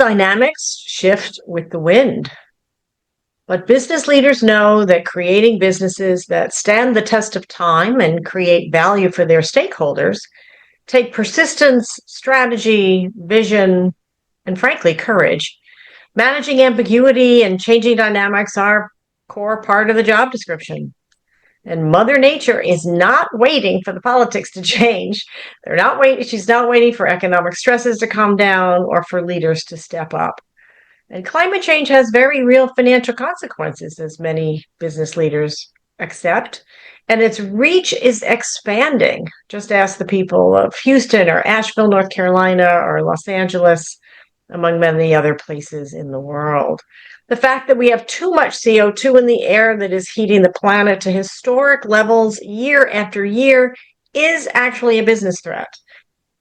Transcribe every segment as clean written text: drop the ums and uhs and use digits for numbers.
dynamics shift with the wind. But business leaders know that creating businesses that stand the test of time and create value for their stakeholders take persistence, strategy, vision, and frankly, courage. Managing ambiguity and changing dynamics are a core part of the job description. And Mother Nature is not waiting for the politics to change. She's not waiting for economic stresses to calm down or for leaders to step up. And climate change has very real financial consequences, as many business leaders accept. And its reach is expanding. Just ask the people of Houston or Asheville, North Carolina, or Los Angeles, among many other places in the world. The fact that we have too much CO2 in the air that is heating the planet to historic levels year after year is actually a business threat,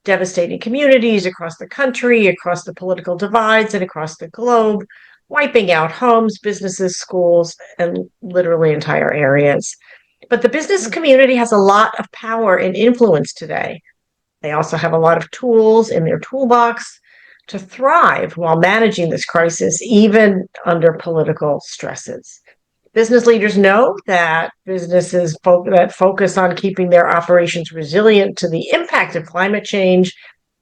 devastating communities across the country, across the political divides, and across the globe, wiping out homes, businesses, schools, and literally entire areas. But the business community has a lot of power and influence today. They also have a lot of tools in their toolbox to thrive while managing this crisis, even under political stresses. Business leaders know that businesses that focus on keeping their operations resilient to the impact of climate change,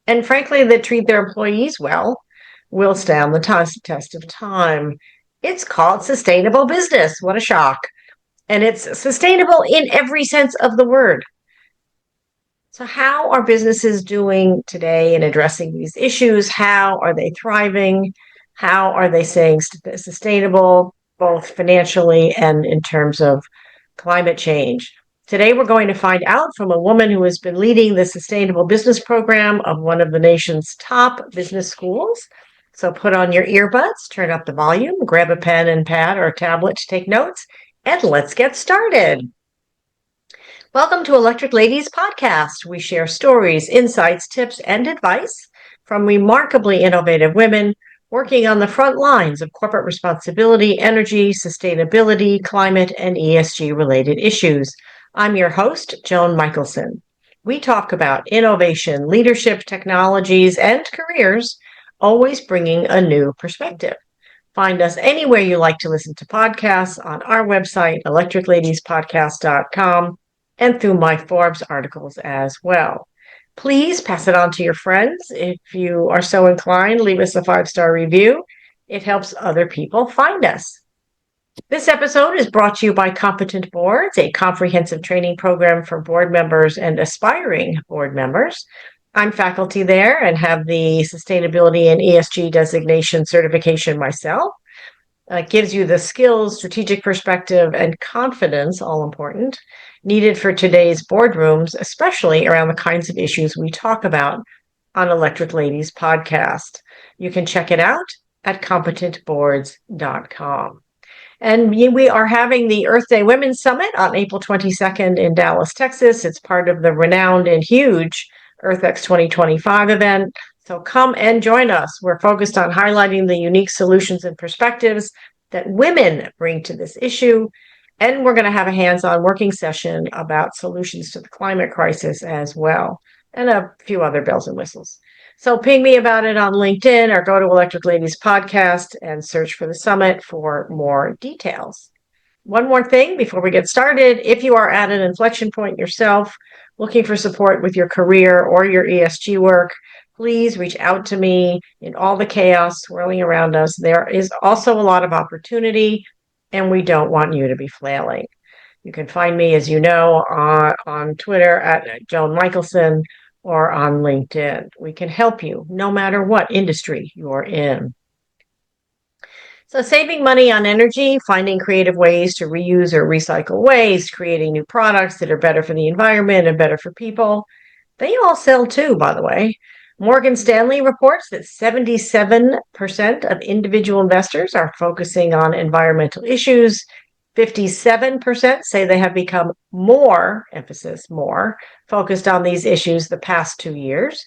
and frankly, that treat their employees well, will stand the test of time. It's called sustainable business. What a shock. And it's sustainable in every sense of the word. So how are businesses doing today in addressing these issues? How are they thriving? How are they staying sustainable, both financially and in terms of climate change? Today, we're going to find out from a woman who has been leading the sustainable business program of one of the nation's top business schools. So put on your earbuds, turn up the volume, grab a pen and pad or a tablet to take notes, and let's get started. Welcome to Electric Ladies Podcast. We share stories, insights, tips, and advice from remarkably innovative women working on the front lines of corporate responsibility, energy, sustainability, climate, and ESG-related issues. I'm your host, Joan Michelson. We talk about innovation, leadership, technologies, and careers, always bringing a new perspective. Find us anywhere you like to listen to podcasts on our website, electricladiespodcast.com, and through my Forbes articles as well. Please pass it on to your friends. If you are so inclined, leave us a 5-star review. It helps other people find us. This episode is brought to you by Competent Boards, a comprehensive training program for board members and aspiring board members. I'm faculty there and have the Sustainability and ESG designation certification myself. It gives you the skills, strategic perspective, and confidence, all important, needed for today's boardrooms, especially around the kinds of issues we talk about on Electric Ladies Podcast. You can check it out at competentboards.com. And we are having the Earth Day Women's Summit on April 22nd in Dallas, Texas. It's part of the renowned and huge EarthX 2025 event. So come and join us. We're focused on highlighting the unique solutions and perspectives that women bring to this issue. And we're going to have a hands-on working session about solutions to the climate crisis as well, and a few other bells and whistles. So ping me about it on LinkedIn or go to Electric Ladies Podcast and search for the summit for more details. One more thing before we get started. If you are at an inflection point yourself, looking for support with your career or your ESG work, please reach out to me. In all the chaos swirling around us, there is also a lot of opportunity, and we don't want you to be flailing. You can find me, as you know, on Twitter at Joan Michelson or on LinkedIn. We can help you no matter what industry you're in. So saving money on energy, finding creative ways to reuse or recycle waste, creating new products that are better for the environment and better for people. They all sell too, by the way. Morgan Stanley reports that 77% of individual investors are focusing on environmental issues. 57% say they have become more, emphasis more, focused on these issues the past 2 years.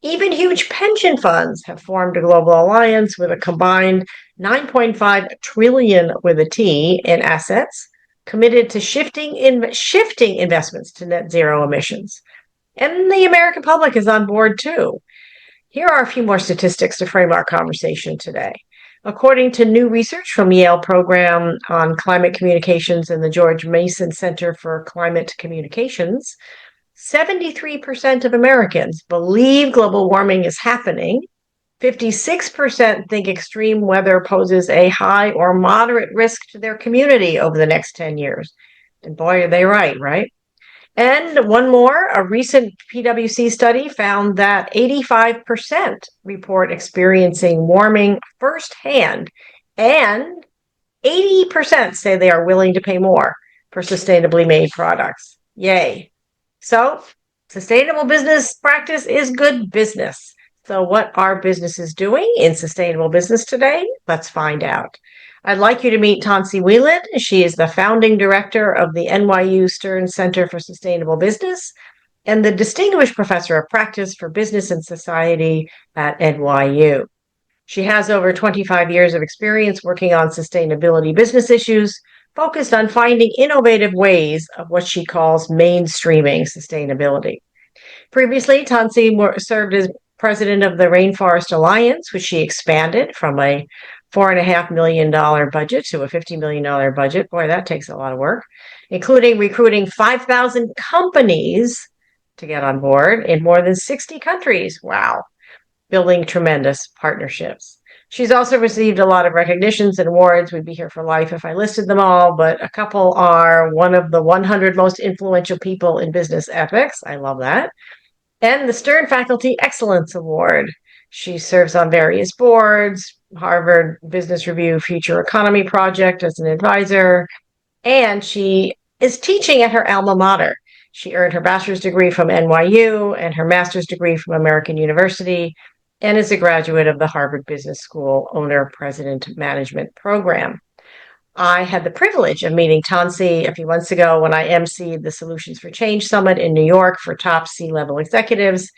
Even huge pension funds have formed a global alliance with a combined $9.5 trillion with a T in assets, committed to shifting investments to net zero emissions. And the American public is on board too. Here are a few more statistics to frame our conversation today. According to new research from Yale Program on Climate Communications and the George Mason Center for Climate Communications, 73% of Americans believe global warming is happening. 56% think extreme weather poses a high or moderate risk to their community over the next 10 years. And boy, are they right, right? And one more, a recent PwC study found that 85% report experiencing warming firsthand, and 80% say they are willing to pay more for sustainably made products. Yay. So, sustainable business practice is good business. So, what are businesses doing in sustainable business today? Let's find out. I'd like you to meet Tensie Whelan. She is the founding director of the NYU Stern Center for Sustainable Business and the Distinguished Professor of Practice for Business and Society at NYU. She has over 25 years of experience working on sustainability business issues, focused on finding innovative ways of what she calls mainstreaming sustainability. Previously, Tensie served as president of the Rainforest Alliance, which she expanded from a $4.5 million budget to a $50 million budget. Boy, that takes a lot of work, including recruiting 5,000 companies to get on board in more than 60 countries. Wow. Building tremendous partnerships. She's also received a lot of recognitions and awards. We'd be here for life if I listed them all, but a couple are one of the 100 most influential people in business ethics. I love that. And the Stern Faculty Excellence Award. She serves on various boards, Harvard Business Review Future Economy Project as an advisor, and she is teaching at her alma mater. She earned her bachelor's degree from NYU and her master's degree from American University, and is a graduate of the Harvard Business School Owner President Management Program. I had the privilege of meeting Tensie a few months ago when I emceed the Solutions for Change Summit in New York for top C-level executives.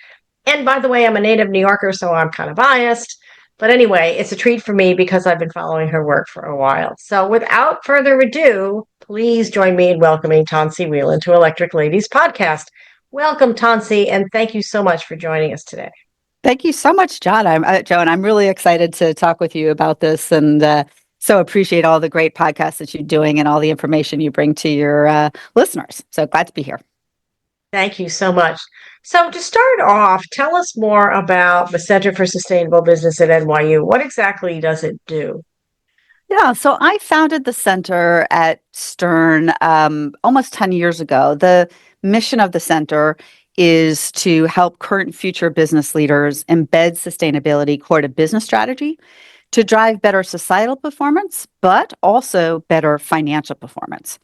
And by the way, I'm a native New Yorker, so I'm kind of biased. But anyway, it's a treat for me because I've been following her work for a while. So without further ado, please join me in welcoming Tensie Whelan to Electric Ladies Podcast. Welcome, Tensie, and thank you so much for joining us today. Thank you so much, John. Joan, I'm really excited to talk with you about this, and so appreciate all the great podcasts that you're doing and all the information you bring to your listeners. So glad to be here. Thank you so much. So to start off, tell us more about the Center for Sustainable Business at NYU. What exactly does it do? Yeah, so I founded the center at Stern almost 10 years ago. The mission of the center is to help current and future business leaders embed sustainability core to business strategy to drive better societal performance, but also better financial performance.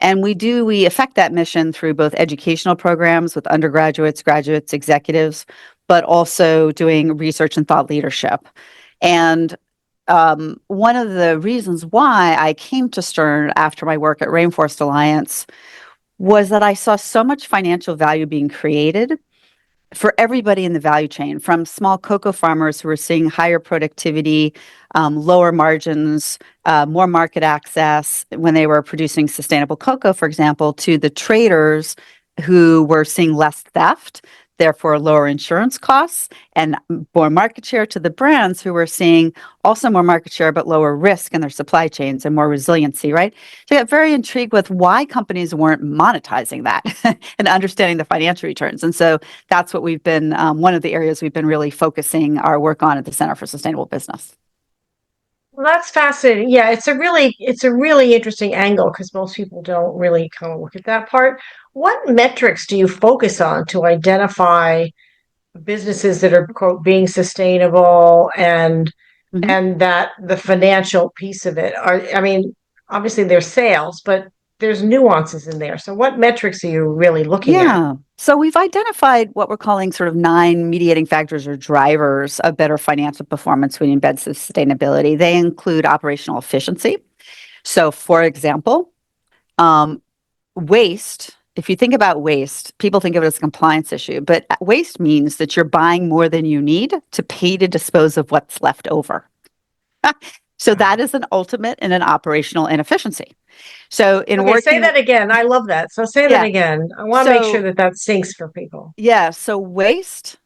And we affect that mission through both educational programs with undergraduates, graduates, executives, but also doing research and thought leadership. And one of the reasons why I came to Stern after my work at Rainforest Alliance was that I saw so much financial value being created for everybody in the value chain, from small cocoa farmers who are seeing higher productivity, lower margins, more market access when they were producing sustainable cocoa, for example, to the traders who were seeing less theft, therefore lower insurance costs, and more market share, to the brands who were seeing also more market share but lower risk in their supply chains and more resiliency, right? So I got very intrigued with why companies weren't monetizing that and understanding the financial returns. And so that's what we've been, one of the areas we've been really focusing our work on at the Center for Sustainable Business. Well, that's fascinating. Yeah, it's a really interesting angle because most people don't really kind of look at that part. What metrics do you focus on to identify businesses that are, quote, being sustainable and Mhm. that the financial piece of it are, I mean, obviously there's sales, but there's nuances in there. So what metrics are you really looking at? Yeah. So we've identified what we're calling sort of 9 mediating factors or drivers of better financial performance when you embed sustainability. They include operational efficiency. So, for example, waste. If you think about waste, people think of it as a compliance issue, but waste means that you're buying more than you need to pay to dispose of what's left over. So that is an ultimate in an operational inefficiency. So in Okay, say working, that again. I love that. So say that yeah. again. I want to make sure So that that sinks for people. yeah. So waste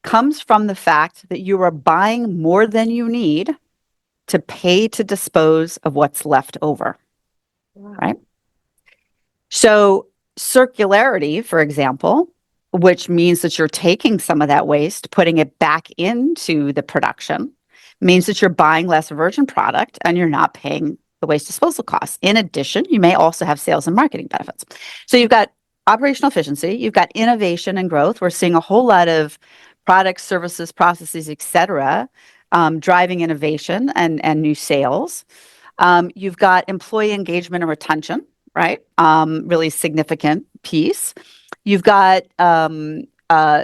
comes from the fact that you are buying more than you need to pay to dispose of what's left over, right? So circularity, for example, which means that you're taking some of that waste, putting it back into the production, means that you're buying less virgin product and you're not paying the waste disposal costs. In addition, you may also have sales and marketing benefits. So you've got operational efficiency, you've got innovation and growth. We're seeing a whole lot of products, services, processes, et cetera, driving innovation and new sales. You've got employee engagement and retention, right? Really significant piece. You've got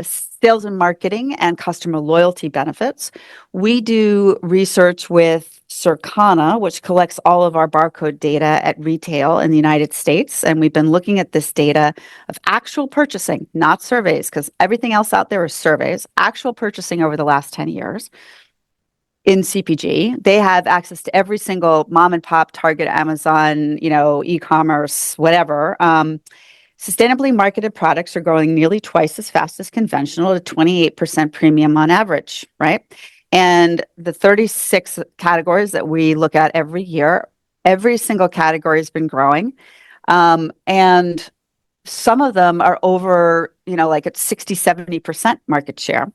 sales and marketing and customer loyalty benefits. We do research with Circana, which collects all of our barcode data at retail in the United States. And we've been looking at this data of actual purchasing, not surveys, because everything else out there is surveys, actual purchasing over the last 10 years. In CPG, they have access to every single mom and pop, Target, Amazon, e-commerce, whatever. Sustainably marketed products are growing nearly twice as fast as conventional at a 28% premium on average, right? And the 36 categories that we look at every year, every single category has been growing. And some of them are over, like at 60, 70% market share.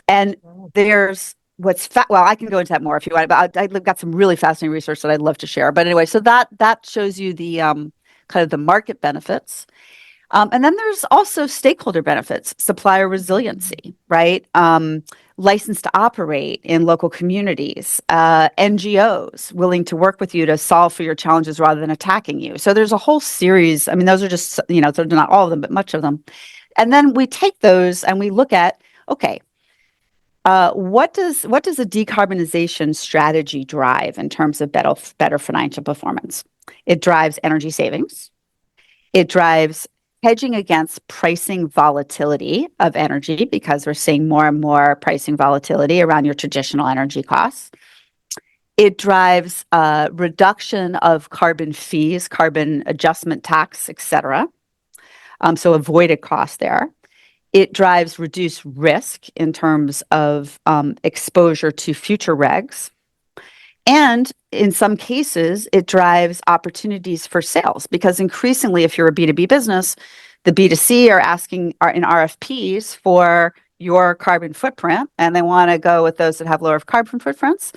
And there's well, I can go into that more if you want, but I've got some really fascinating research that I'd love to share. But anyway, so that shows you the kind of the market benefits. And then there's also stakeholder benefits, supplier resiliency, right? License to operate in local communities, NGOs willing to work with you to solve for your challenges rather than attacking you. So there's a whole series. I mean, those are just, they're not all of them, but much of them. And then we take those and we look at, okay, what does a decarbonization strategy drive in terms of better financial performance? It drives energy savings. It drives hedging against pricing volatility of energy because we're seeing more and more pricing volatility around your traditional energy costs. It drives reduction of carbon fees, carbon adjustment tax, et cetera. So avoided costs there. It drives reduced risk in terms of exposure to future regs. And in some cases, it drives opportunities for sales because increasingly, if you're a B2B business, the B2C are asking in RFPs for your carbon footprint, and they want to go with those that have lower carbon footprints.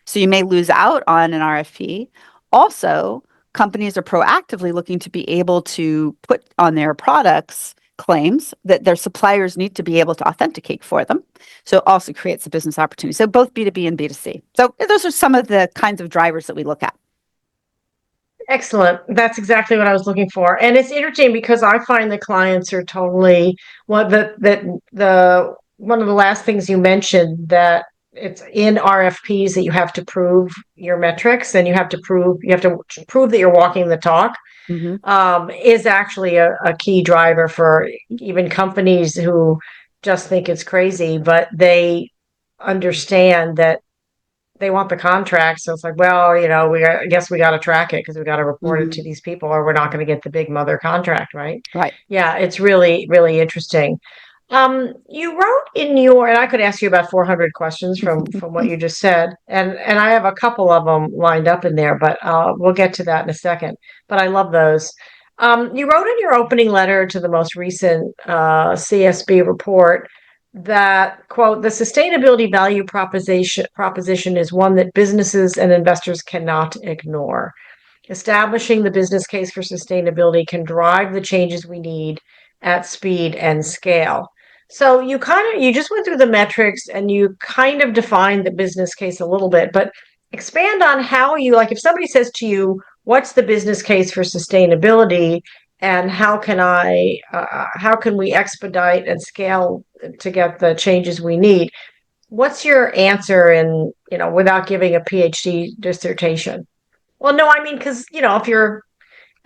So you may lose out on an RFP. Also, companies are proactively looking to be able to put on their products claims that their suppliers need to be able to authenticate for them. So it also creates a business opportunity. So both B2B and B2C. So those are some of the kinds of drivers that we look at. Excellent. That's exactly what I was looking for. And it's interesting because I find the clients are totally one of the last things you mentioned, that it's in RFPs that you have to prove your metrics and you have to prove that you're walking the talk. Is actually a key driver for even companies who just think it's crazy, but they understand that they want the contract. So it's like, well, I guess we got to track it because we got to report it to these people or we're not going to get the big mother contract, right? Right. Yeah, it's really, really interesting. You wrote and I could ask you about 400 questions from what you just said, and I have a couple of them lined up in there, but we'll get to that in a second. But I love those. You wrote in your opening letter to the most recent CSB report that, quote, the sustainability value proposition is one that businesses and investors cannot ignore. Establishing the business case for sustainability can drive the changes we need at speed and scale. So you just went through the metrics and you kind of defined the business case a little bit, but expand on how if somebody says to you, what's the business case for sustainability and how can we expedite and scale to get the changes we need? What's your answer without giving a PhD dissertation? Well, no, I mean, because, if you're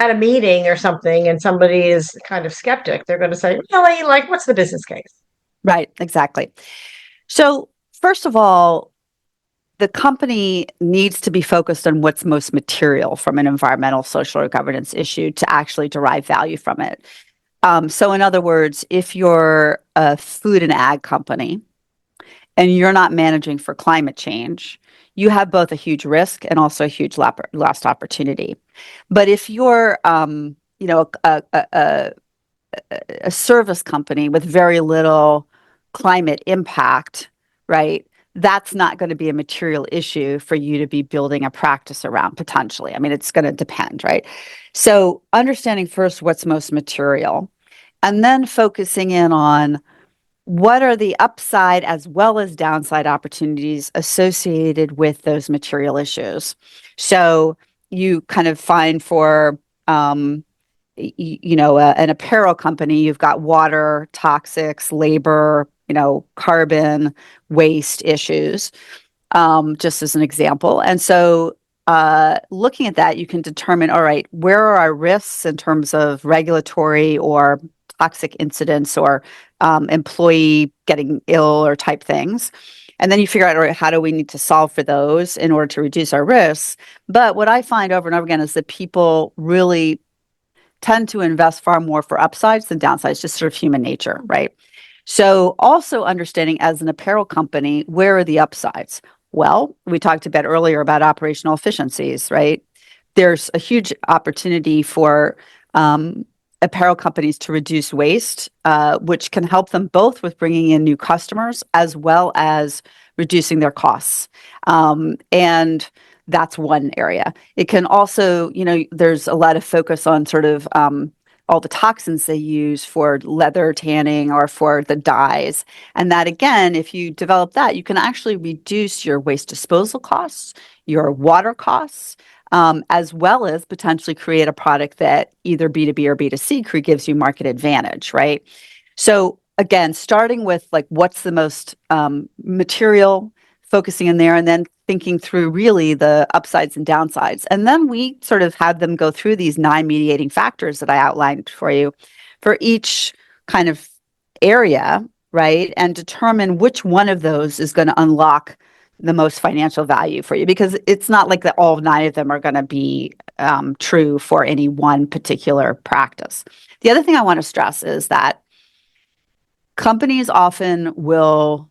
at a meeting or something and somebody is kind of skeptic, they're going to say, really, what's the business case? Right, exactly. So first of all, the company needs to be focused on what's most material from an environmental, social, or governance issue to actually derive value from it. So in other words, if you're a food and ag company and you're not managing for climate change, you have both a huge risk and also a huge lost opportunity. But if you're, a service company with very little climate impact, right? That's not going to be a material issue for you to be building a practice around potentially. I mean, it's going to depend, right? So understanding first what's most material and then focusing in on what are the upside as well as downside opportunities associated with those material issues. So you kind of find for an apparel company, you've got water, toxics, labor, carbon, waste issues, just as an example. And so looking at that, you can determine, all right, where are our risks in terms of regulatory or toxic incidents or employee getting ill or type things. And then you figure out, all right, how do we need to solve for those in order to reduce our risks? But what I find over and over again is that people really tend to invest far more for upsides than downsides, just sort of human nature, right? So also understanding as an apparel company, where are the upsides? Well, we talked a bit earlier about operational efficiencies, right? There's a huge opportunity for apparel companies to reduce waste, which can help them both with bringing in new customers as well as reducing their costs. And that's one area. It can also, there's a lot of focus on sort of all the toxins they use for leather tanning or for the dyes. And that, again, if you develop that, you can actually reduce your waste disposal costs, your water costs, as well as potentially create a product that either B2B or B2C gives you market advantage, right? So again, starting with like what's the most material, focusing in there, and then thinking through really the upsides and downsides. And then we sort of had them go through these 9 mediating factors that I outlined for you for each kind of area, right? And determine which one of those is going to unlock the most financial value for you, because it's not like that all 9 of them are going to be true for any one particular practice. The other thing I want to stress is that companies often will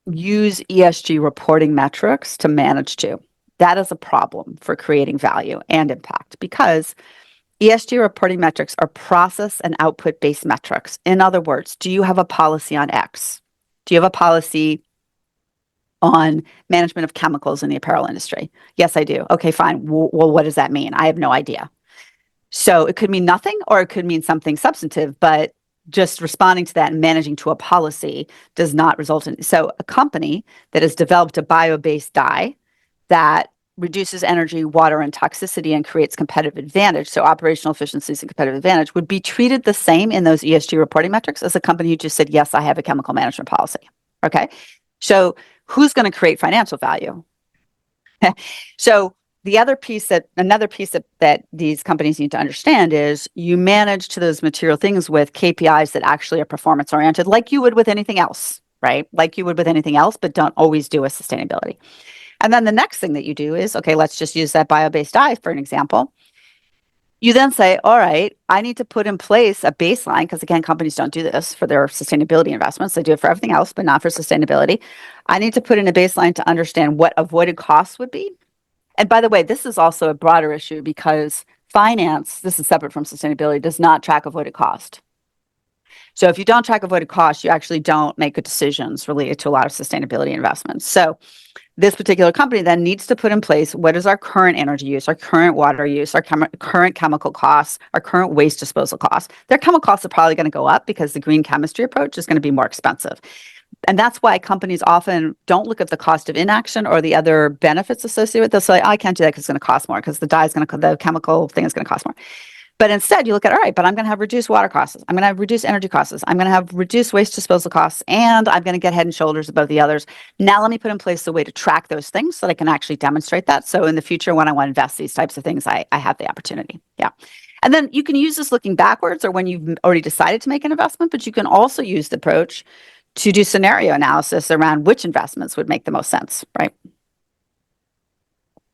use ESG reporting metrics to manage to. That is a problem for creating value and impact, because ESG reporting metrics are process and output based metrics. In other words, do you have a policy on X? Do you have a policy on management of chemicals in the apparel industry? Yes, I do. Okay, fine. Well, what does that mean? I have no idea. So it could mean nothing or it could mean something substantive, but just responding to that and managing to a policy does not result in. So a company that has developed a bio-based dye that reduces energy, water, and toxicity and creates competitive advantage, so operational efficiencies and competitive advantage, would be treated the same in those ESG reporting metrics as a company who just said, yes, I have a chemical management policy. Okay. So who's going to create financial value? So another piece that these companies need to understand is you manage to those material things with KPIs that actually are performance oriented, like you would with anything else, right? Like you would with anything else, but don't always do with sustainability. And then the next thing that you do is, okay, let's just use that bio-based dye for an example. You then say, all right, I need to put in place a baseline, because again, companies don't do this for their sustainability investments. They do it for everything else, but not for sustainability. I need to put in a baseline to understand what avoided costs would be. And by the way, this is also a broader issue because finance, this is separate from sustainability, does not track avoided cost. So if you don't track avoided costs, you actually don't make good decisions related to a lot of sustainability investments. So this particular company then needs to put in place, what is our current energy use, our current water use, our current chemical costs, our current waste disposal costs. Their chemical costs are probably going to go up because the green chemistry approach is going to be more expensive. And that's why companies often don't look at the cost of inaction or the other benefits associated with it. They'll say, I can't do that because it's going to cost more, because the chemical thing is going to cost more. But instead, you look at, all right, but I'm going to have reduced water costs. I'm going to have reduced energy costs. I'm going to have reduced waste disposal costs, and I'm going to get head and shoulders above the others. Now, let me put in place a way to track those things so that I can actually demonstrate that. So in the future, when I want to invest these types of things, I have the opportunity. Yeah. And then you can use this looking backwards or when you've already decided to make an investment, but you can also use the approach to do scenario analysis around which investments would make the most sense, right?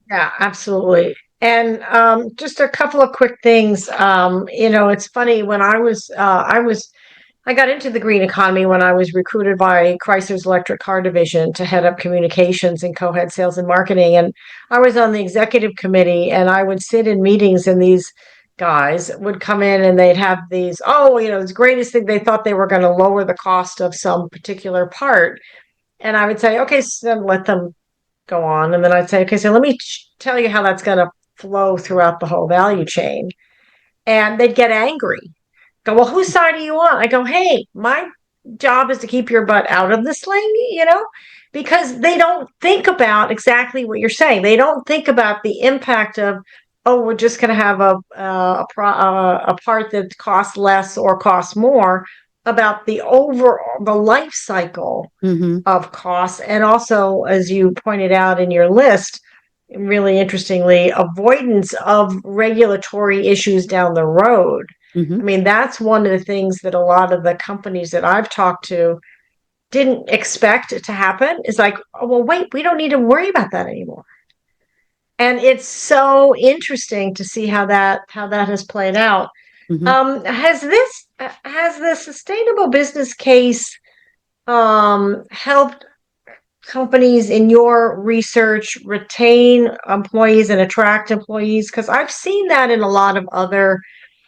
Yeah, absolutely. And just a couple of quick things. It's funny when I got into the green economy when I was recruited by Chrysler's electric car division to head up communications and co-head sales and marketing. And I was on the executive committee, and I would sit in meetings, and these guys would come in and they'd have these, the greatest thing. They thought they were going to lower the cost of some particular part. And I would say, okay, so let them go on. And then I'd say, okay, so let me tell you how that's going to flow throughout the whole value chain. And they'd get angry. Go, well, whose side are you on? I go, hey, my job is to keep your butt out of the sling, because they don't think about exactly what you're saying. They don't think about the impact of, oh, we're just going to have a part that costs less or costs more, about the life cycle Mm-hmm. of costs. And also, as you pointed out in your list, really interestingly, avoidance of regulatory issues down the road. Mm-hmm. I mean, that's one of the things that a lot of the companies that I've talked to didn't expect to happen. Is like, oh, well, wait, we don't need to worry about that anymore. And it's so interesting to see how that has played out. Mm-hmm. Has the sustainable business case helped companies in your research retain employees and attract employees? Because I've seen that in a lot of other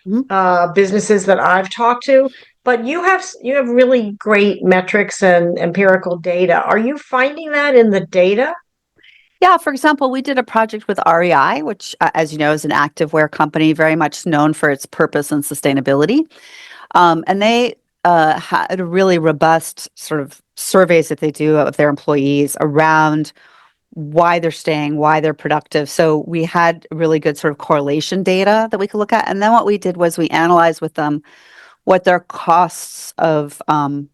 Mm-hmm. businesses that I've talked to. But you have really great metrics and empirical data. Are you finding that in the data? Yeah, for example, we did a project with REI, which, as you know, is an activewear company very much known for its purpose and sustainability. And they had a really robust sort of surveys that they do of their employees around why they're staying, why they're productive. So we had really good sort of correlation data that we could look at. And then what we did was we analyzed with them what their costs of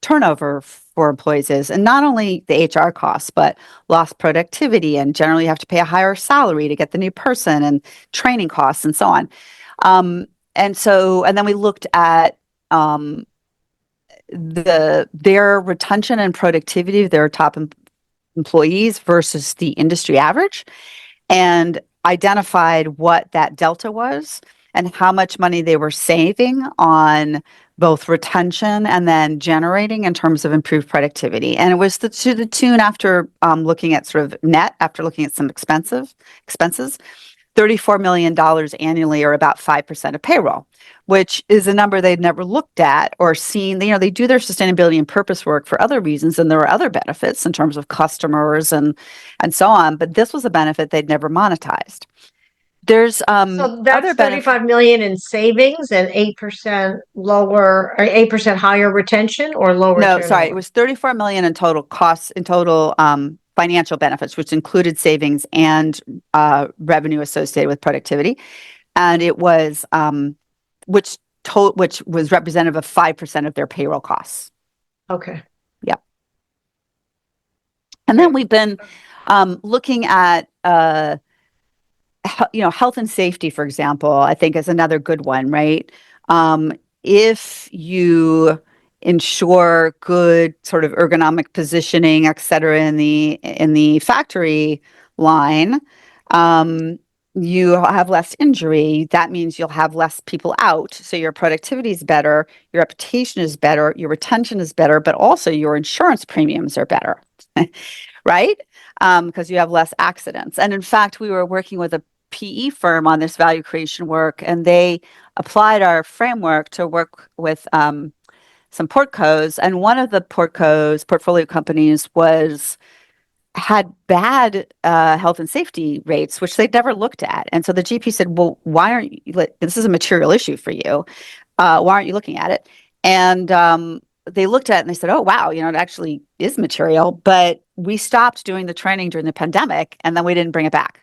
turnover for employees is, and not only the HR costs, but lost productivity, and generally you have to pay a higher salary to get the new person, and training costs, and so on. And then we looked at their retention and productivity of their top employees versus the industry average, and identified what that delta was and how much money they were saving on both retention and then generating in terms of improved productivity. And it was to the tune, after looking at sort of net, after looking at some expenses, $34 million annually, or about 5% of payroll, which is a number they'd never looked at or seen. They do their sustainability and purpose work for other reasons, and there are other benefits in terms of customers and so on. But this was a benefit they'd never monetized. There's So that's other benefits. 35 million in savings and 8% lower or 8% higher retention or lower No, sorry, it turnover. was 34 million in total costs, in total financial benefits, which included savings and revenue associated with productivity, and it was which was representative of 5% of their payroll costs. Okay. Yeah, and then Great. we've been looking at health and safety, for example. I think is another good one, right? If you ensure good sort of ergonomic positioning, et cetera, in the factory line, you have less injury. That means you'll have less people out. So your productivity is better, your reputation is better, your retention is better, but also your insurance premiums are better, right? Because you have less accidents. And in fact, we were working with a PE firm on this value creation work, and they applied our framework to work with some portcos. And one of the portcos, portfolio companies, had bad health and safety rates, which they'd never looked at. And so the GP said, well, why aren't you, this is a material issue for you. Why aren't you looking at it? And they looked at it and they said, oh, wow, it actually is material, but we stopped doing the training during the pandemic, and then we didn't bring it back.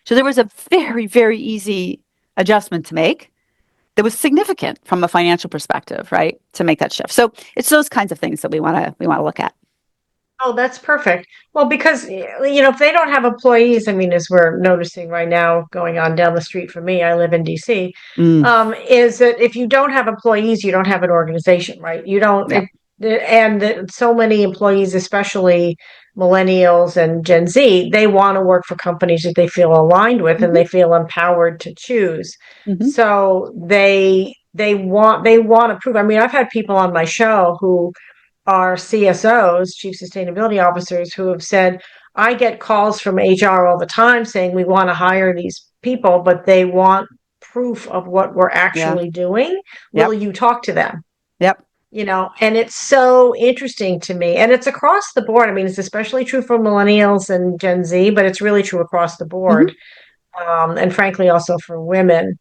So there was a very, very easy adjustment to make that was significant from a financial perspective, right? To make that shift. So it's those kinds of things that we want to look at. Oh, that's perfect. Well, because if they don't have employees, I mean, as we're noticing right now going on down the street from me, I live in DC, Mm, is that if you don't have employees, you don't have an organization, right? You don't, yeah. So many employees, especially millennials and Gen Z, they want to work for companies that they feel aligned with and Mhm. they feel empowered to choose. Mhm. So they want to prove. I mean, I've had people on my show who are CSOs, chief sustainability officers, who have said, I get calls from HR all the time saying we want to hire these people, but they want proof of what we're Yeah. actually doing. Will Yep. you talk to them? Yep. And it's so interesting to me. And it's across the board. I mean, it's especially true for millennials and Gen Z, but it's really true across the board. Mhm. And frankly, also for women.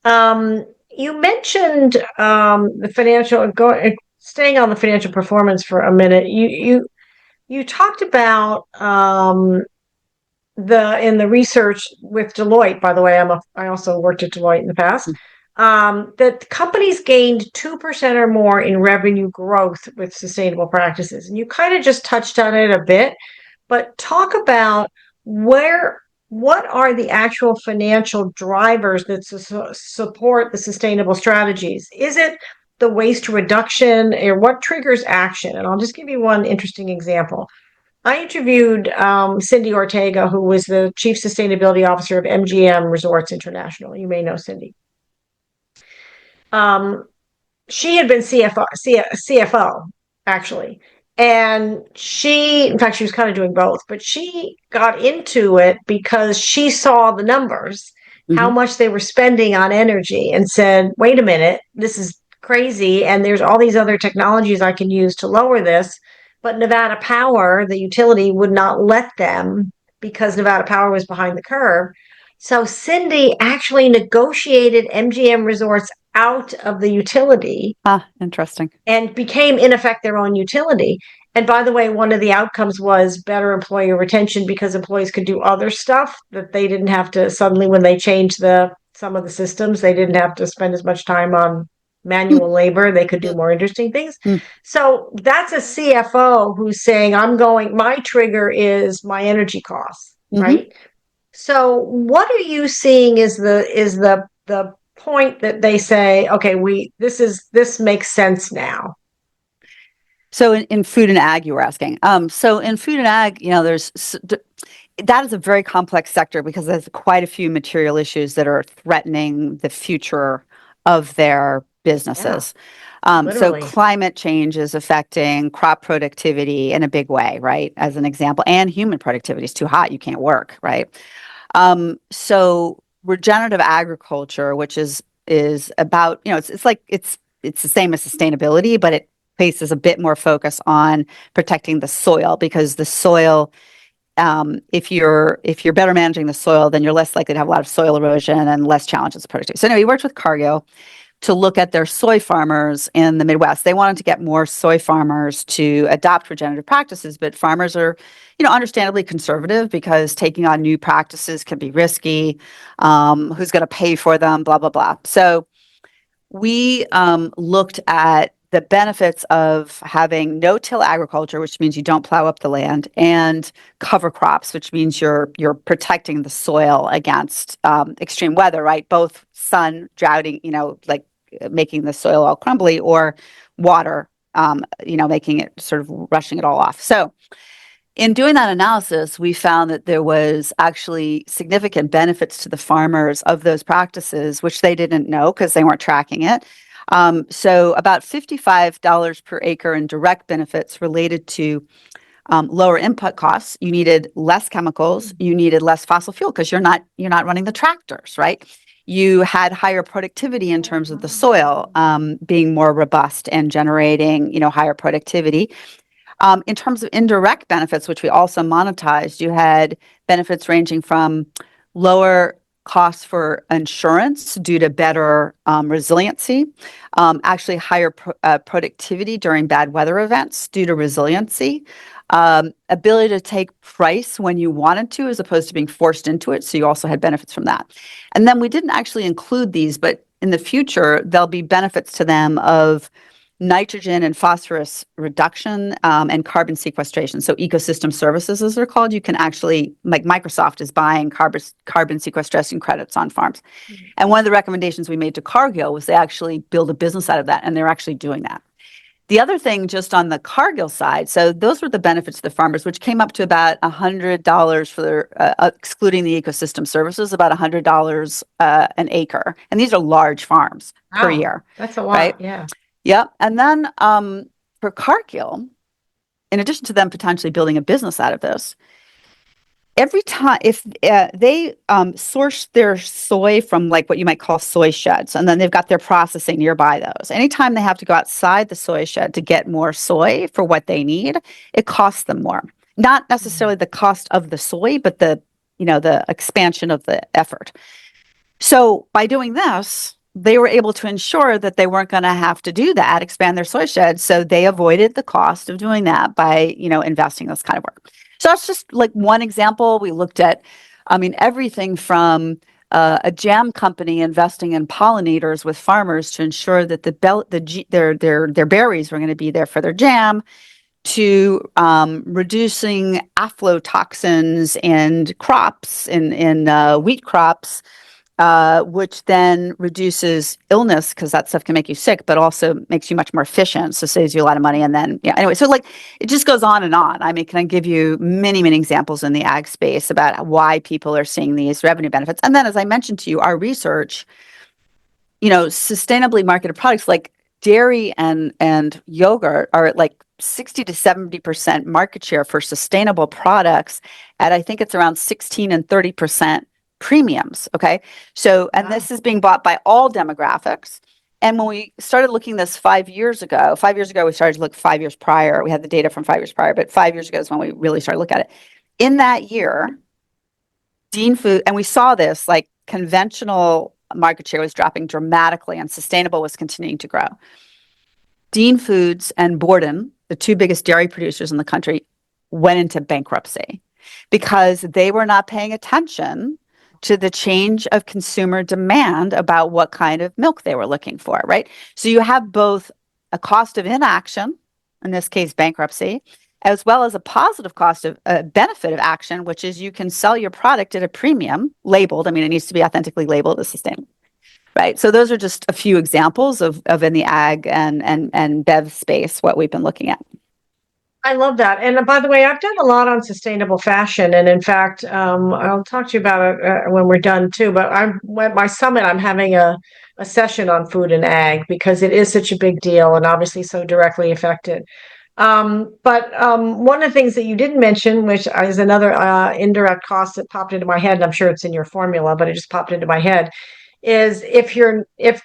You mentioned staying on the financial performance for a minute. You talked about the in the research with Deloitte. By the way, I also worked at Deloitte in the past. That companies gained 2% or more in revenue growth with sustainable practices, and you kind of just touched on it a bit. But talk about where what are the actual financial drivers that support the sustainable strategies? Is it the waste reduction, or what triggers action? And I'll just give you one interesting example. I interviewed Cindy Ortega, who was the chief sustainability officer of MGM Resorts International. You may know Cindy. Um, she had been CFO actually. And in fact, she was kind of doing both, but she got into it because she saw the numbers, how Mhm. much they were spending on energy, and said, wait a minute, this is crazy. And there's all these other technologies I can use to lower this. But Nevada Power, the utility, would not let them because Nevada Power was behind the curve. So Cindy actually negotiated MGM Resorts out of the utility Ah, interesting. and became, in effect, their own utility. And by the way, one of the outcomes was better employee retention because employees could do other stuff that they didn't have to suddenly, when they changed some of the systems, they didn't have to spend as much time on Mm. manual labor. They could do more interesting things. Mm. So that's a CFO who's saying, my trigger is my energy costs, Mhm. right? So what are you seeing is the point that they say, okay, this makes sense now? So in food and ag, you were asking. So in food and ag, that is a very complex sector because there's quite a few material issues that are threatening the future of their Yeah, businesses. So literally. climate change is affecting crop productivity in a big way, right? As an example, and human productivity is too hot, you can't work, right? So regenerative agriculture, which is about, it's the same as sustainability, but it places a bit more focus on protecting the soil because the soil, if you're better managing the soil, then you're less likely to have a lot of soil erosion and less challenges to productivity. So anyway, we worked with Cargill to look at their soy farmers in the Midwest. They wanted to get more soy farmers to adopt regenerative practices, but farmers are, understandably conservative because taking on new practices can be risky. Who's going to pay for them? Blah blah blah. So we looked at the benefits of having no-till agriculture, which means you don't plow up the land, and cover crops, which means you're protecting the soil against extreme weather, right? Both sun, droughting, like making the soil all crumbly, or water, making it sort of rushing it all off. So in doing that analysis, we found that there was actually significant benefits to the farmers of those practices, which they didn't know because they weren't tracking it. So about $55 per acre in direct benefits related to lower input costs. You needed less chemicals. You needed less fossil fuel because you're not running the tractors, right? You had higher productivity in terms of the soil being more robust and generating, higher productivity. In terms of indirect benefits, which we also monetized, you had benefits ranging from lower costs for insurance due to better resiliency, actually higher productivity during bad weather events due to resiliency, ability to take price when you wanted to as opposed to being forced into it. So you also had benefits from that. And then we didn't actually include these, but in the future, there'll be benefits to them of nitrogen and phosphorus reduction and carbon sequestration. So ecosystem services, as they're called, you can actually, like Microsoft is buying carbon sequestration credits on farms. And one of the recommendations we made to Cargill was they actually build a business out of that, and they're actually doing that. The other thing, just on the Cargill side, so those were the benefits to the farmers, which came up to about $100 for their, excluding the ecosystem services, about $100 an acre. And these are large farms per Wow, year, that's a right? lot. Yeah. Yep. And then for Cargill, in addition to them potentially building a business out of this, every time if they source their soy from like what you might call soy sheds, and then they've got their processing nearby those, anytime they have to go outside the soy shed to get more soy for what they need, it costs them more. Not necessarily the cost of the soy, but the expansion of the effort. So by doing this, they were able to ensure that they weren't going to have to do that, expand their soy shed. So they avoided the cost of doing that by, investing in this kind of work. So that's just like one example. We looked at, everything from a jam company investing in pollinators with farmers to ensure that their berries were going to be there for their jam, to reducing aflatoxins and crops in wheat crops, which then reduces illness because that stuff can make you sick, but also makes you much more efficient. So saves you a lot of money. And then, yeah, anyway, so like it just goes on and on. I mean, can I give you many, many examples in the ag space about why people are seeing these revenue benefits? And then, as I mentioned to you, our research, sustainably marketed products like dairy and yogurt are at like 60 to 70% market share for sustainable products. And I think it's around 16 and 30% premiums. Okay. So, and Wow. this is being bought by all demographics. And when we started looking this 5 years ago, we started to look 5 years prior. We had the data from 5 years prior, but 5 years ago is when we really started to look at it. In that year, Dean Food, and we saw this like conventional market share was dropping dramatically and sustainable was continuing to grow. Dean Foods and Borden, the two biggest dairy producers in the country, went into bankruptcy because they were not paying attention to the change of consumer demand about what kind of milk they were looking for, right? So you have both a cost of inaction, in this case, bankruptcy, as well as a positive cost of benefit of action, which is you can sell your product at a premium labeled. I mean, it needs to be authentically labeled as sustainable, right? So those are just a few examples of in the ag and bev space, what we've been looking at. I love that. And by the way, I've done a lot on sustainable fashion. And in fact, I'll talk to you about it when we're done too. But at my summit, I'm having a session on food and ag because it is such a big deal and obviously so directly affected. But one of the things that you didn't mention, which is another indirect cost that popped into my head, and I'm sure it's in your formula, but it just popped into my head, is if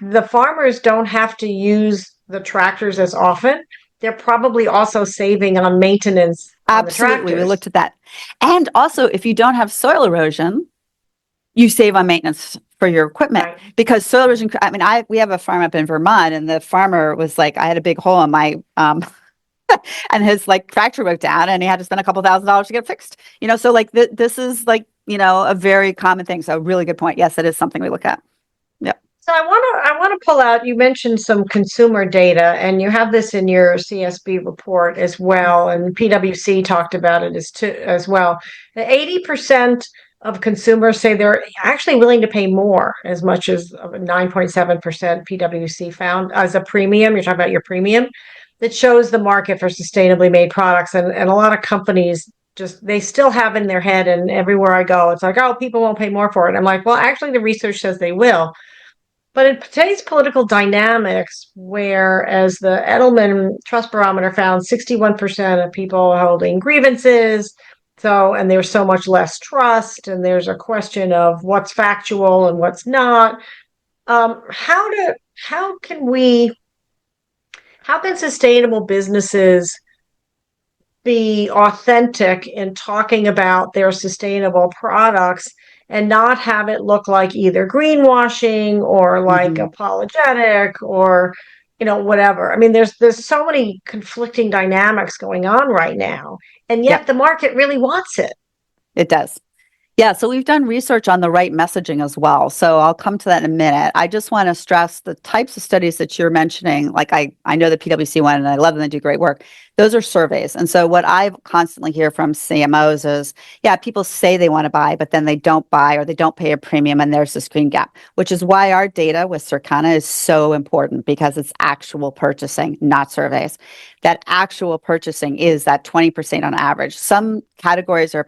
the farmers don't have to use the tractors as often, they're probably also saving on maintenance on the Absolutely. We tractors. looked at that. And also, if you don't have soil erosion, you save on maintenance for your equipment Right. because soil erosion. I mean, we have a farm up in Vermont, and the farmer was like, I had a big hole in my and his like tractor broke down, and he had to spend a couple $1,000s to get it fixed. So like this is like a very common thing. So really good point. Yes, it is something we look at. Yep. So I want to pull out, you mentioned some consumer data, and you have this in your CSB report as well, and PwC talked about it as well. The 80% of consumers say they're actually willing to pay more, as much as 9.7% PwC found as a premium. You're talking about your premium that shows the market for sustainably made products. And a lot of companies they still have in their head, and everywhere I go, it's like, oh, people won't pay more for it. I'm like, well, actually, the research says they will. But in today's political dynamics, whereas the Edelman Trust Barometer found 61% of people holding grievances, and there's so much less trust, and there's a question of what's factual and what's not. How can sustainable businesses be authentic in talking about their sustainable products and not have it look like either greenwashing or like apologetic or whatever. I mean, there's so many conflicting dynamics going on right now, and yet Yep. the market really wants it. It does. Yeah, so we've done research on the right messaging as well. So I'll come to that in a minute. I just want to stress the types of studies that you're mentioning. Like I know the PwC one and I love them, they do great work. Those are surveys. And so what I constantly hear from CMOs is, yeah, people say they want to buy, but then they don't buy or they don't pay a premium and there's this green gap, which is why our data with Circana is so important because it's actual purchasing, not surveys. That actual purchasing is that 20% on average. Some categories are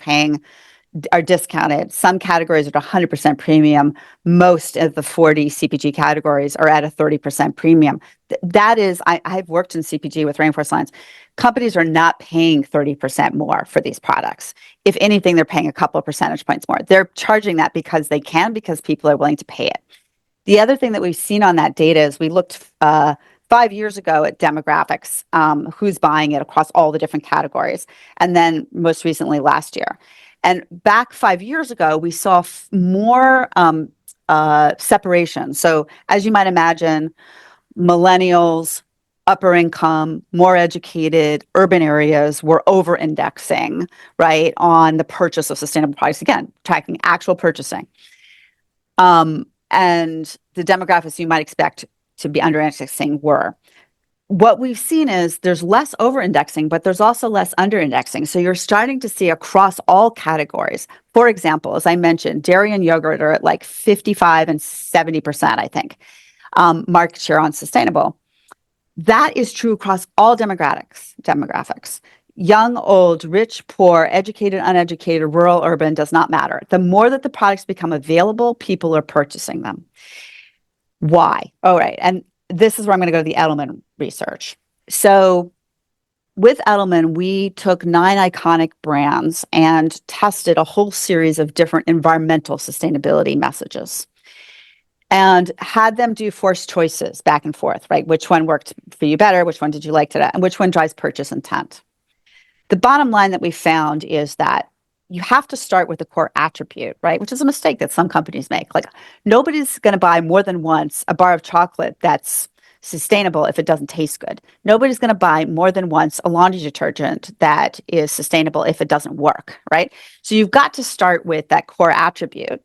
discounted. Some categories are at 100% premium. Most of the 40 CPG categories are at a 30% premium. That is, I've worked in CPG with Rainforest Lines. Companies are not paying 30% more for these products. If anything, they're paying a couple of percentage points more. They're charging that because they can, because people are willing to pay it. The other thing that we've seen on that data is we looked 5 years ago at demographics, who's buying it across all the different categories, and then most recently last year. And back 5 years ago, we saw more separation. So as you might imagine, millennials, upper income, more educated, urban areas were over indexing, right, on the purchase of sustainable products. Again, tracking actual purchasing. And the demographics you might expect to be under indexing were. What we've seen is there's less over indexing, but there's also less under indexing. So you're starting to see across all categories. For example, as I mentioned, dairy and yogurt are at like 55 and 70%, I think, market share on sustainable. That is true across all demographics. Young, old, rich, poor, educated, uneducated, rural, urban, does not matter. The more that the products become available, people are purchasing them. Why? All right. And this is where I'm going to go to the Edelman research. So with Edelman, we took 9 iconic brands and tested a whole series of different environmental sustainability messages and had them do forced choices back and forth, right? Which one worked for you better? Which one did you like today? And which one drives purchase intent? The bottom line that we found is that you have to start with the core attribute, right? Which is a mistake that some companies make. Like nobody's going to buy more than once a bar of chocolate that's sustainable if it doesn't taste good. Nobody's going to buy more than once a laundry detergent that is sustainable if it doesn't work, right? So you've got to start with that core attribute.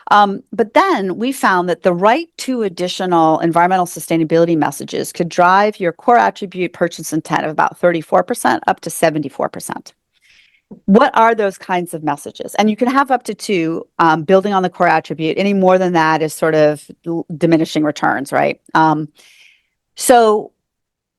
But then we found that the right 2 additional environmental sustainability messages could drive your core attribute purchase intent of about 34% up to 74%. What are those kinds of messages? And you can have up to 2, building on the core attribute. Any more than that is sort of diminishing returns, right? So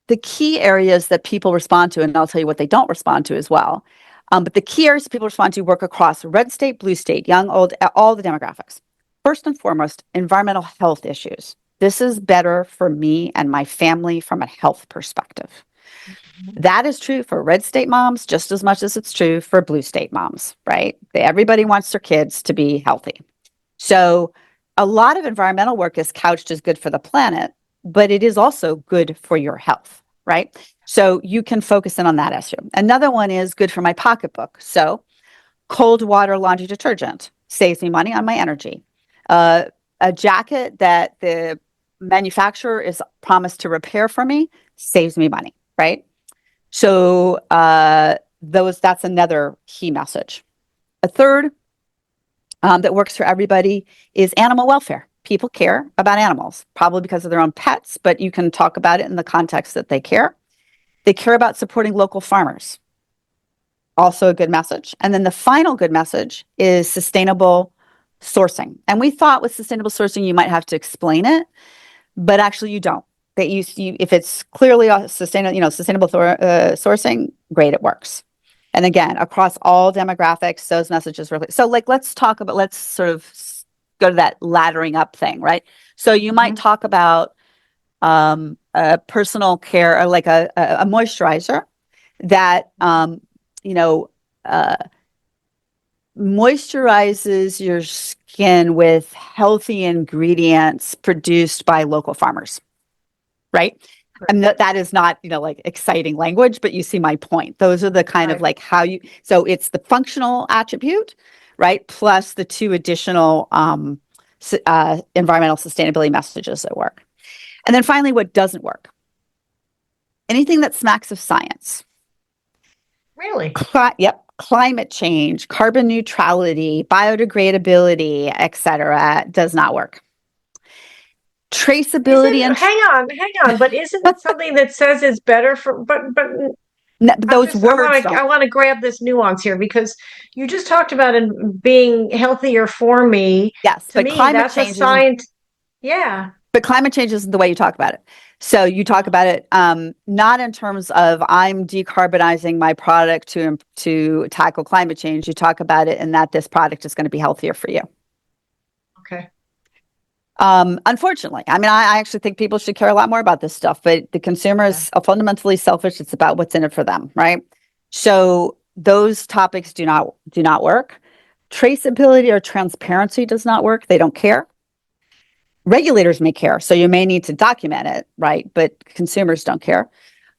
the key areas that people respond to, and I'll tell you what they don't respond to as well. But the key areas that people respond to work across red state, blue state, young, old, all the demographics. First and foremost, environmental health issues. This is better for me and my family from a health perspective. That is true for red state moms just as much as it's true for blue state moms, right? Everybody wants their kids to be healthy. So a lot of environmental work is couched as good for the planet, but it is also good for your health, right? So you can focus in on that issue. Another one is good for my pocketbook. So cold water laundry detergent saves me money on my energy. A jacket that the manufacturer is promised to repair for me saves me money, right? So that's another key message. A third that works for everybody is animal welfare. People care about animals, probably because of their own pets, but you can talk about it in the context that they care. They care about supporting local farmers. Also a good message. And then the final good message is sustainable sourcing. And we thought with sustainable sourcing, you might have to explain it, but actually you don't. That you if it's clearly sustainable sourcing, great, it works. And again, across all demographics, those messages really. So let's sort of go to that laddering up thing, right? So you might talk about personal care or like a moisturizer that moisturizes your skin with healthy ingredients produced by local farmers, right? And that is not, like exciting language, but you see my point. Those are the kind of like so it's the functional attribute, right? Plus the 2 additional environmental sustainability messages that work. And then finally, what doesn't work? Anything that smacks of science. Really? Yep. climate change, carbon neutrality, biodegradability, etc., does not work. Traceability and Hang on, but isn't it something that says it's better for, but those words don't. I want to grab this nuance here because you just talked about it being healthier for me. Yes, To but me, climate that's a change isn't. science. Yeah. But climate change isn't the way you talk about it. So you talk about it not in terms of I'm decarbonizing my product to tackle climate change. You talk about it in that this product is going to be healthier for you. Okay. Unfortunately, I mean, I actually think people should care a lot more about this stuff, but the consumer is fundamentally selfish. It's about what's in it for them, right? So those topics do not work. Traceability or transparency does not work. They don't care. Regulators may care, so you may need to document it, right? But consumers don't care.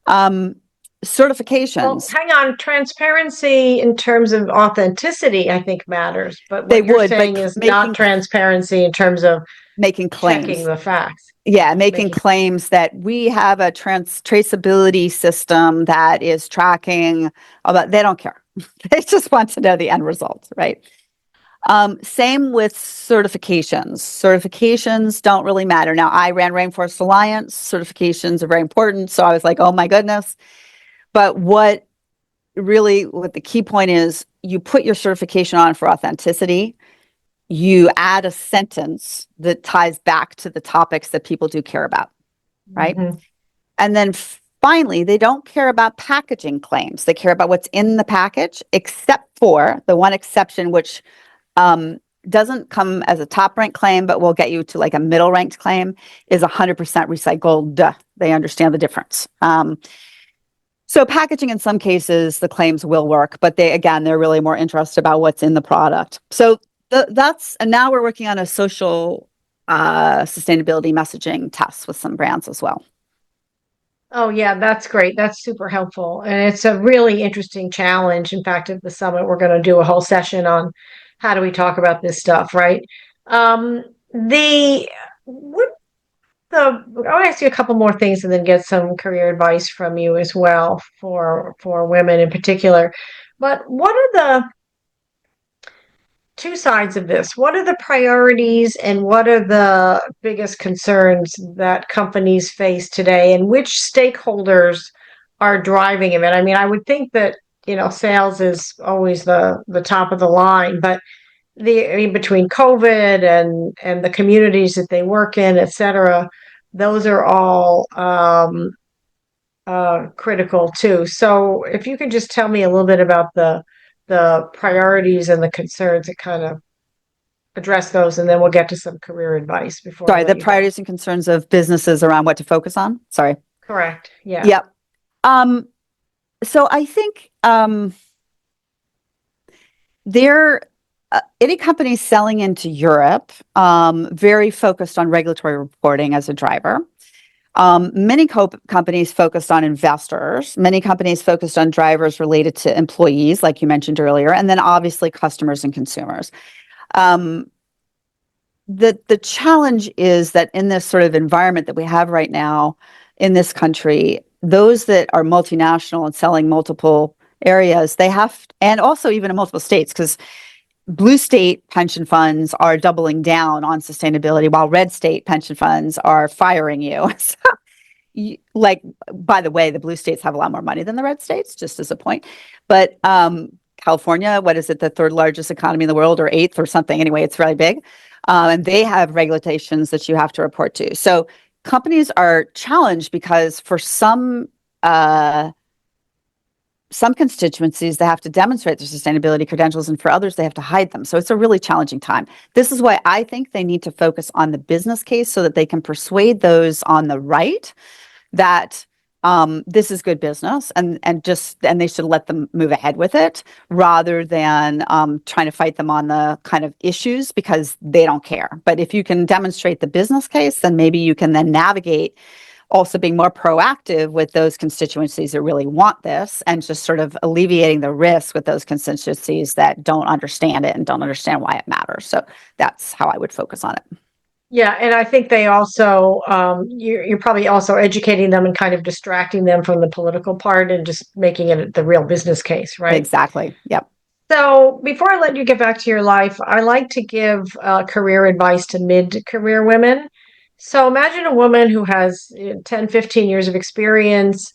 Certifications. Well, hang on. Transparency in terms of authenticity, I think matters. But They what you're would, saying but is not transparency in terms of making checking claims. the facts. Yeah, making claims that we have a traceability system that is tracking, although they don't care. They just want to know the end result, right? Same with certifications. Certifications don't really matter. Now, I ran Rainforest Alliance. Certifications are very important. So I was like, oh my goodness. But what the key point is, you put your certification on for authenticity. You add a sentence that ties back to the topics that people do care about, right? Mm-hmm. And then finally, they don't care about packaging claims. They care about what's in the package, except for the one exception, which doesn't come as a top ranked claim, but will get you to like a middle ranked claim, is 100% recycled. Duh. They understand the difference. So packaging, in some cases, the claims will work, but they're really more interested about what's in the product. So and now we're working on a social sustainability messaging test with some brands as well. Oh, yeah, that's great. That's super helpful. And it's a really interesting challenge. In fact, at the summit, we're going to do a whole session on how do we talk about this stuff, right? The what I want to ask you a couple more things and then get some career advice from you as well for women in particular. But what are the two sides of this? What are the priorities and what are the biggest concerns that companies face today and which stakeholders are driving it? I mean, I would think that, sales is always the top of the line, but between COVID and the communities that they work in, et cetera, those are all critical too. So if you could just tell me a little bit about the priorities and the concerns that kind of address those, and then we'll get to some career advice before I Sorry, let the you go. priorities and concerns of businesses around what to focus on. Sorry. Correct. Yeah. Yep. So I think any company selling into Europe, very focused on regulatory reporting as a driver. Many companies focused on investors, many companies focused on drivers related to employees, like you mentioned earlier, and then obviously customers and consumers. The challenge is that in this sort of environment that we have right now in this country, those that are multinational and selling multiple areas, and also even in multiple states, because blue state pension funds are doubling down on sustainability while red state pension funds are firing you. So, by the way, the blue states have a lot more money than the red states, just as a point. But California, what is it, the third largest economy in the world or eighth or something? Anyway, it's really big. And they have regulations that you have to report to. So companies are challenged because for some constituencies, they have to demonstrate their sustainability credentials, and for others, they have to hide them. So it's a really challenging time. This is why I think they need to focus on the business case so that they can persuade those on the right that this is good business, and they should let them move ahead with it rather than trying to fight them on the kind of issues because they don't care. But if you can demonstrate the business case, then maybe you can then navigate also being more proactive with those constituencies that really want this and just sort of alleviating the risk with those constituencies that don't understand it and don't understand why it matters. So that's how I would focus on it. Yeah, and I think they also you're probably also educating them and kind of distracting them from the political part and just making it the real business case, right? Exactly. Yep. So before I let you get back to your life, I like to give career advice to mid-career women. So imagine a woman who has 10, 15 years of experience,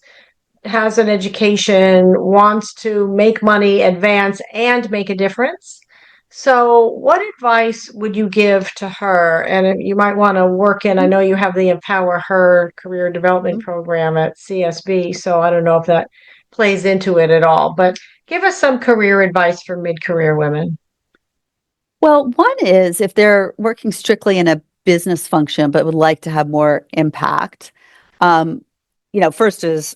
has an education, wants to make money, advance, and make a difference. So, what advice would you give to her? And you might want to work in, I know you have the Empower Her career development Mhm. program at CSB, so I don't know if that plays into it at all, but give us some career advice for mid-career women. Well, one is if they're working strictly in a business function but would like to have more impact, um, first is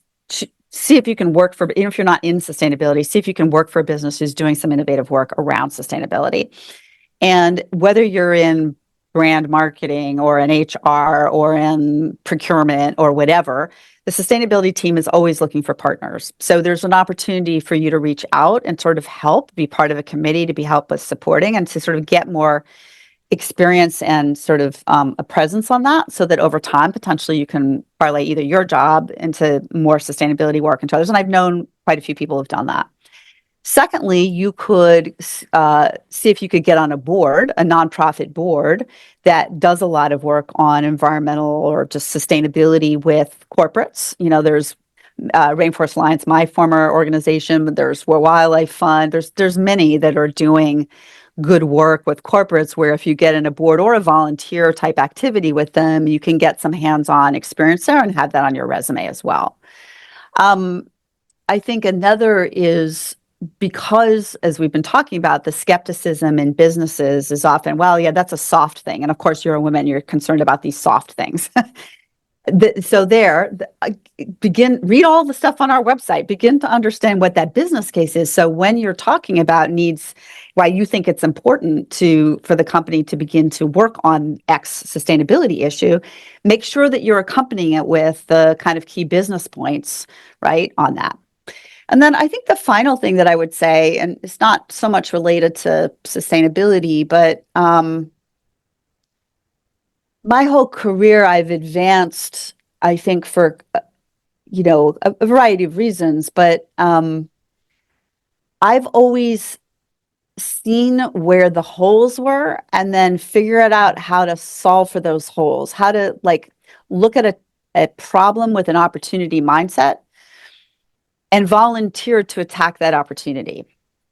see if you can work for, even if you're not in sustainability, see if you can work for a business who's doing some innovative work around sustainability. And whether you're in brand marketing or in HR or in procurement or whatever, the sustainability team is always looking for partners. So there's an opportunity for you to reach out and sort of help, be part of a committee to be help with supporting and to sort of get more experience and sort of a presence on that so that over time, potentially you can parlay either your job into more sustainability work into others. And I've known quite a few people who've done that. Secondly, you could see if you could get on a board, a nonprofit board that does a lot of work on environmental or just sustainability with corporates. There's Rainforest Alliance, my former organization, but there's World Wildlife Fund. There's many that are doing good work with corporates where if you get in a board or a volunteer type activity with them, you can get some hands-on experience there and have that on your resume as well. Um, I think another is because, as we've been talking about, the skepticism in businesses is often, well, yeah, that's a soft thing. And of course, you're a woman, you're concerned about these soft things. So read all the stuff on our website, begin to understand what that business case is. So when you're talking about needs, why you think it's important for the company to begin to work on X sustainability issue, make sure that you're accompanying it with the kind of key business points, right, on that. And then I think the final thing that I would say, and it's not so much related to sustainability, but my whole career I've advanced, I think, for a variety of reasons, but I've always seen where the holes were and then figure it out how to solve for those holes, how to like look at a problem with an opportunity mindset and volunteer to attack that opportunity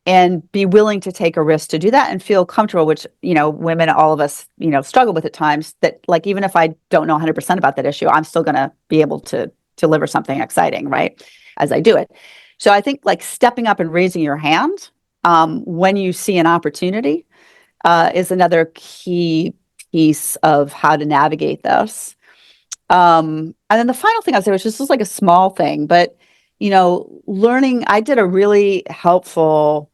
and be willing to take a risk to do that and feel comfortable, which, women, all of us, struggle with at times that like, even if I don't know 100% about that issue, I'm still going to be able to deliver something exciting, right? As I do it. So I think like stepping up and raising your hand when you see an opportunity is another key piece of how to navigate this. And then the final thing I'll say, which is just like a small thing, but learning, I did a really helpful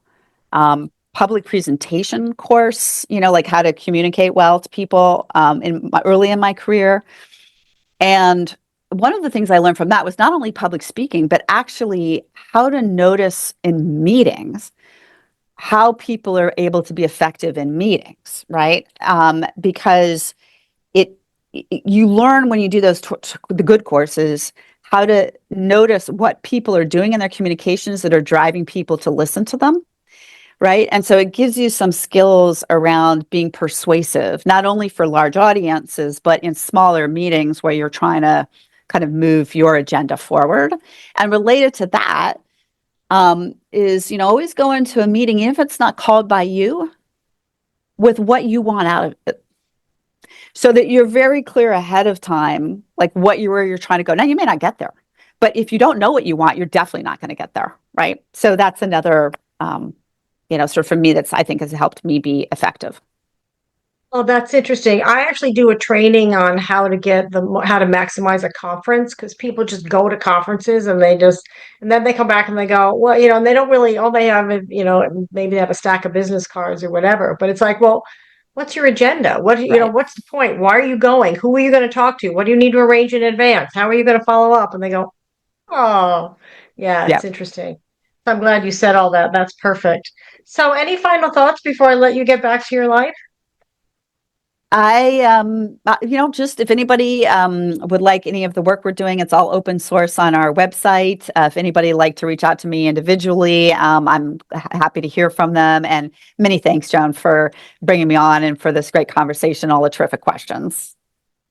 public presentation course, like how to communicate well to people early in my career. And one of the things I learned from that was not only public speaking, but actually how to notice in meetings how people are able to be effective in meetings, right? Because it you learn when you do the good courses how to notice what people are doing in their communications that are driving people to listen to them, right? And so it gives you some skills around being persuasive, not only for large audiences, but in smaller meetings where you're trying to kind of move your agenda forward. And related to that is, always go into a meeting, even if it's not called by you, with what you want out of it. So that you're very clear ahead of time, like where you're trying to go. Now, you may not get there, but if you don't know what you want, you're definitely not going to get there, right? So that's another sort of for me, I think has helped me be effective. Oh, that's interesting. I actually do a training on how to maximize a conference because people just go to conferences and then they come back and they go, well, and they don't really, all they have is, maybe they have a stack of business cards or whatever. But it's like, well, what's your agenda? Right. What's the point? Why are you going? Who are you going to talk to? What do you need to arrange in advance? How are you going to follow up? And they go, oh, yeah, Yeah. it's interesting. So I'm glad you said all that. That's perfect. So any final thoughts before I let you get back to your life? Just if anybody would like any of the work we're doing, it's all open source on our website. If anybody would like to reach out to me individually, I'm happy to hear from them. And many thanks, Joan, for bringing me on and for this great conversation, all the terrific questions.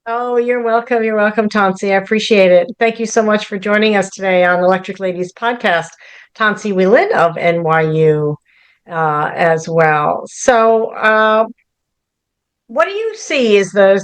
Oh, you're welcome. You're welcome, Tansi. I appreciate it. Thank you so much for joining us today on Electric Ladies podcast. Tensie Whelan of NYU as well. So, what do you see as the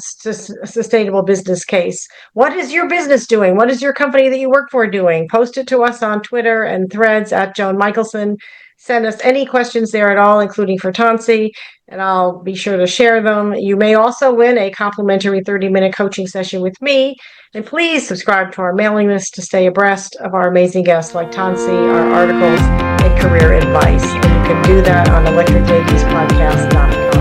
sustainable business case? What is your business doing? What is your company that you work for doing? Post it to us on Twitter and Threads at Joan Michelson. Send us any questions there at all, including for Tansi, and I'll be sure to share them. You may also win a complimentary 30-minute coaching session with me. And please subscribe to our mailing list to stay abreast of our amazing guests like Tansi, our articles, and career advice. And you can do that on electricladiespodcast.com.